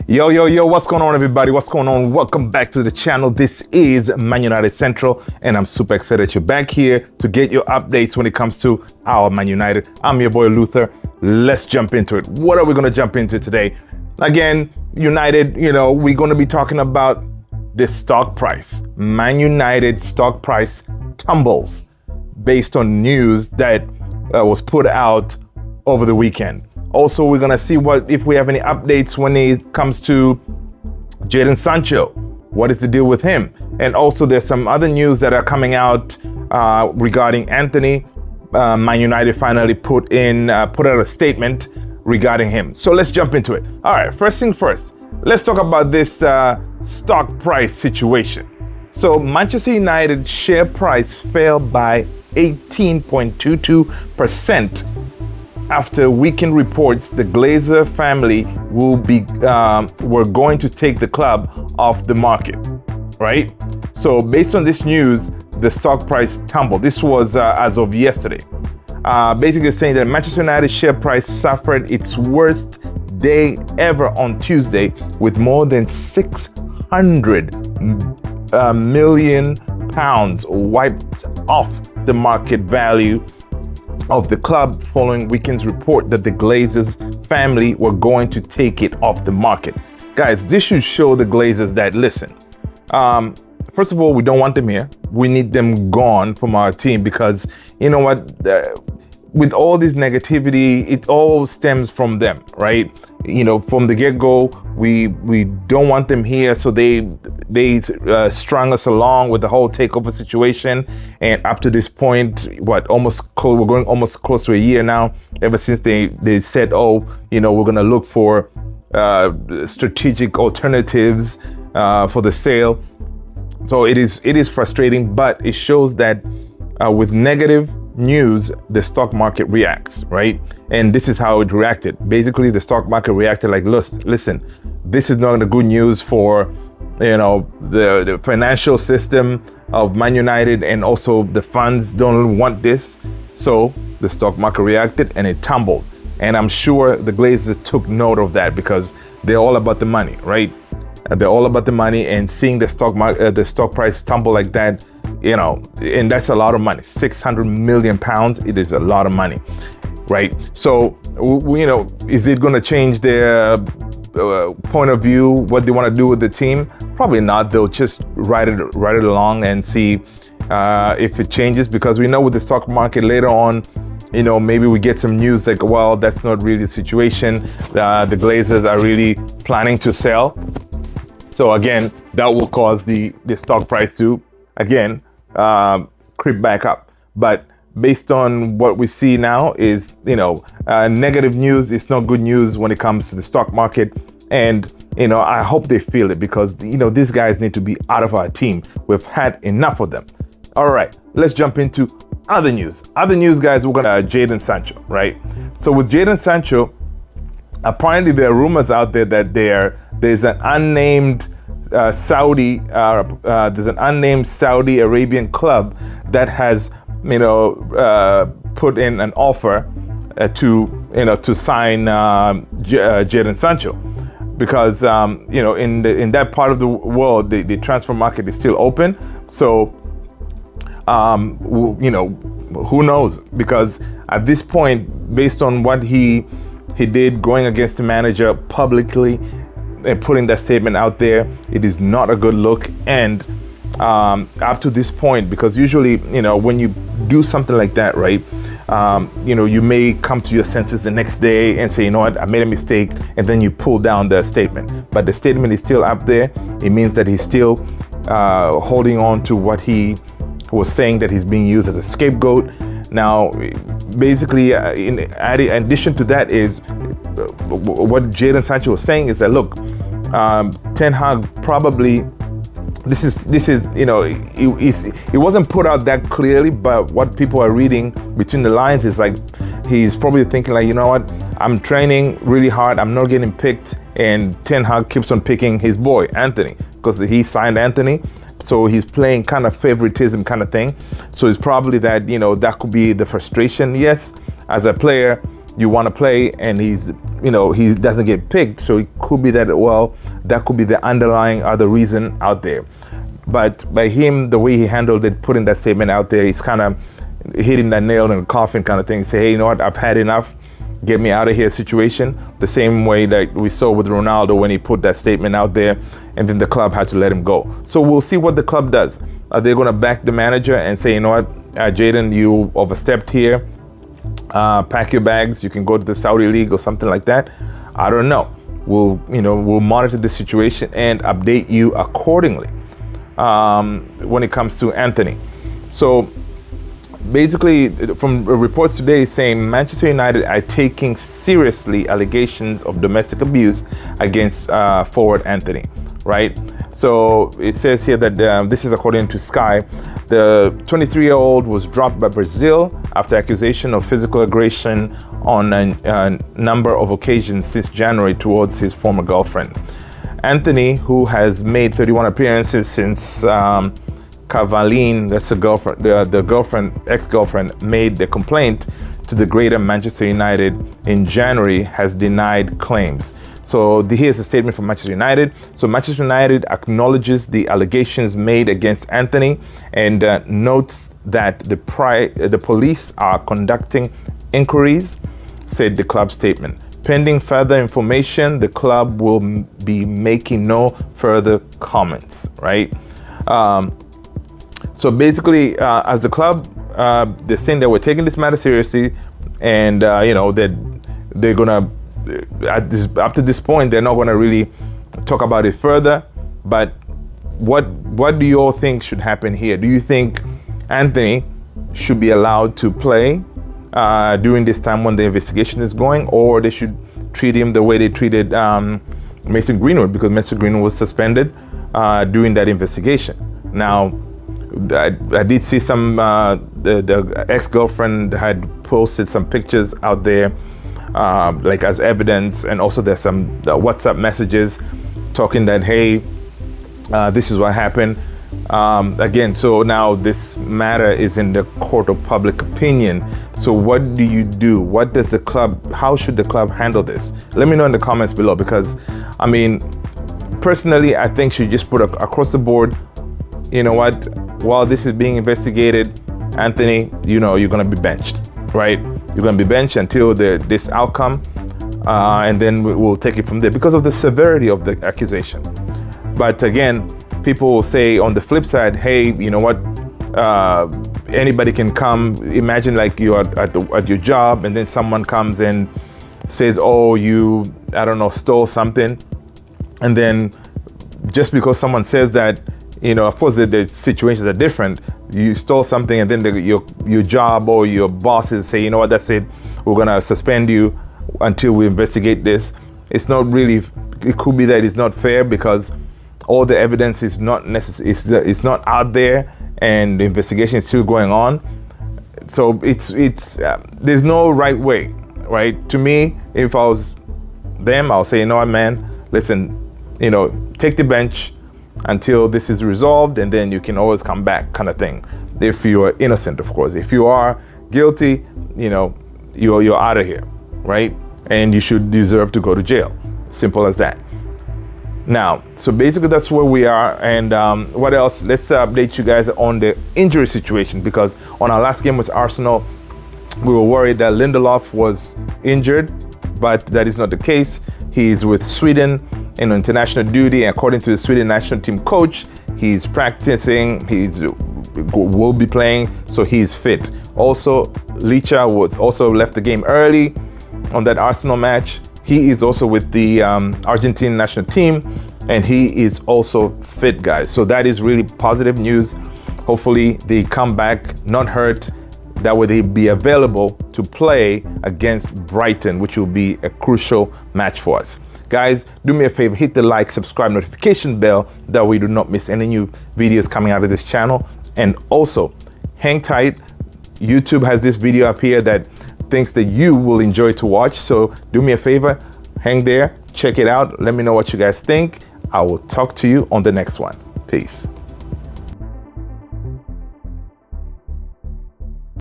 Yo, what's going on, everybody? What's going on? Welcome back to the channel. This is Man United Central, and I'm super excited you're back here to get your updates when it comes to our Man United. I'm your boy Luther. Let's jump into it. What are we going to jump into today? Again, United, we're going to be talking about the stock price. Man United stock price tumbles based on news that was put out over the weekend. Also, we're going to see if we have any updates when it comes to Jadon Sancho. What is the deal with him? And also, there's some other news that are coming out regarding Anthony. Man United finally put out a statement regarding him. So let's jump into it. All right, first thing first, let's talk about this stock price situation. So Manchester United share price fell by 18.22% after weekend reports the Glazer family were going to take the club off the market, right? So based on this news, the stock price tumbled. This was as of yesterday. Basically saying that Manchester United share price suffered its worst day ever on Tuesday, with more than 600 million pounds wiped off the market value of the club following weekend's report that the Glazers family were going to take it off the market. Guys, this should show the Glazers that, listen, first of all, we don't want them here. We need them gone from our team because, you know what, with all this negativity, it all stems from them, right? From the get-go, we don't want them here, so they strung us along with the whole takeover situation, and up to this point, we're going almost close to a year now, ever since they said, we're going to look for strategic alternatives for the sale. So it is frustrating, but it shows that with negative news, the stock market reacts, right? And this is how it reacted. Basically, the stock market reacted like, listen, this is not the good news for, the financial system of Man United, and also the funds don't want this. So the stock market reacted and it tumbled. And I'm sure the Glazers took note of that because they're all about the money, right? They're all about the money, and seeing the stock price tumble like that, and that's a lot of money. 600 million pounds, it is a lot of money, right? So, is it going to change their point of view, what they want to do with the team? Probably not. They'll just ride it along and see if it changes, because we know with the stock market later on, maybe we get some news like, well, that's not really the situation. The Glazers are really planning to sell. So again, that will cause the stock price to, again, creep back up. But based on what we see now is, negative news. It's not good news when it comes to the stock market. And, I hope they feel it, because, these guys need to be out of our team. We've had enough of them. All right, let's jump into other news. Other news, guys, we're going to Jadon Sancho, right? So with Jadon Sancho, apparently there are rumors out there that there's an unnamed Saudi Arabian club that has put in an offer to sign Jadon Sancho, because in that part of the world the transfer market is still open. So who knows, because at this point, based on what he did going against the manager publicly and putting that statement out there, it is not a good look. And up to this point, because usually, when you do something like that, right, you may come to your senses the next day and say, I made a mistake, and then you pull down the statement. But the statement is still up there. It means that he's still holding on to what he was saying, that he's being used as a scapegoat. Now, basically, in addition to that, is what Jadon Sancho was saying is that, look, Ten Hag probably, this is it wasn't put out that clearly, but what people are reading between the lines is like, he's probably thinking like, what, I'm training really hard, I'm not getting picked, and Ten Hag keeps on picking his boy Anthony because he signed Anthony. So he's playing kind of favoritism kind of thing. So it's probably that, that could be the frustration. Yes, as a player, you want to play and he's, he doesn't get picked. So it could be that, well, that could be the underlying other reason out there. But by him, the way he handled it, putting that statement out there, he's kind of hitting that nail in the coffin kind of thing. Say, hey, you know what, I've had enough. Get me out of here situation. The same way that we saw with Ronaldo when he put that statement out there and then the club had to let him go. So we'll see what the club does. Are they going to back the manager and say, you know what, Jaden, you overstepped here. Pack your bags. You can go to the Saudi League or something like that. I don't know. We'll monitor the situation and update you accordingly when it comes to Anthony. So basically, from reports today saying Manchester United are taking seriously allegations of domestic abuse against forward Anthony, right? So it says here that this is according to Sky. The 23-year-old was dropped by Brazil after accusation of physical aggression on a number of occasions since January towards his former girlfriend. Anthony, who has made 31 appearances since Cavalline, that's the girlfriend, ex-girlfriend, made the complaint to the Greater Manchester United in January, has denied claims. So here's a statement from Manchester United. So Manchester United acknowledges the allegations made against Anthony and notes that the police are conducting inquiries, said the club statement. Pending further information, the club will be making no further comments, right? So basically, as the club, they're saying that we're taking this matter seriously, and that they're gonna, up to this point, they're not gonna really talk about it further. But what do you all think should happen here? Do you think Anthony should be allowed to play during this time when the investigation is going, or they should treat him the way they treated Mason Greenwood, because Mason Greenwood was suspended during that investigation? Now, I did see some, the ex-girlfriend had posted some pictures out there, like as evidence, and also there's some WhatsApp messages talking that, hey, this is what happened. Again, so now this matter is in the court of public opinion. So what do you do? What does the club, how should the club handle this? Let me know in the comments below, because I mean, personally, I think you just put across the board, you know what, while this is being investigated, Anthony, you're going to be benched, right? You're going to be benched until this outcome, and then we'll take it from there because of the severity of the accusation. But again, people will say on the flip side, hey, you know what, anybody can come. Imagine like you are at your job and then someone comes and says, oh, you, I don't know, stole something. And then just because someone says that, of course the situations are different. You stole something and then your job or your bosses say, you know what, that's it. We're gonna suspend you until we investigate this. It's not really, it could be that it's not fair because all the evidence is not necessary, it's not out there, and the investigation is still going on. So it's there's no right way, right? To me, if I was them, I'll say, you know what, man, listen, take the bench until this is resolved, and then you can always come back, kind of thing. If you are innocent, of course. If you are guilty, you're out of here, right? And you should deserve to go to jail. Simple as that. Now, so basically that's where we are. And what else? Let's update you guys on the injury situation, because on our last game with Arsenal, we were worried that Lindelof was injured, but that is not the case. He's with Sweden in international duty. According to the Sweden national team coach, he's practicing, will be playing, so he's fit. Also, Licha was also left the game early on that Arsenal match. He is also with the Argentine national team, and he is also fit, guys. So that is really positive news. Hopefully they come back not hurt. That way they'll be available to play against Brighton, which will be a crucial match for us. Guys, do me a favor, hit the like, subscribe, notification bell, that way you do not miss any new videos coming out of this channel. And also, hang tight. YouTube has this video up here that thinks that you will enjoy to watch. So do me a favor, hang there, check it out. Let me know what you guys think. I will talk to you on the next one. Peace.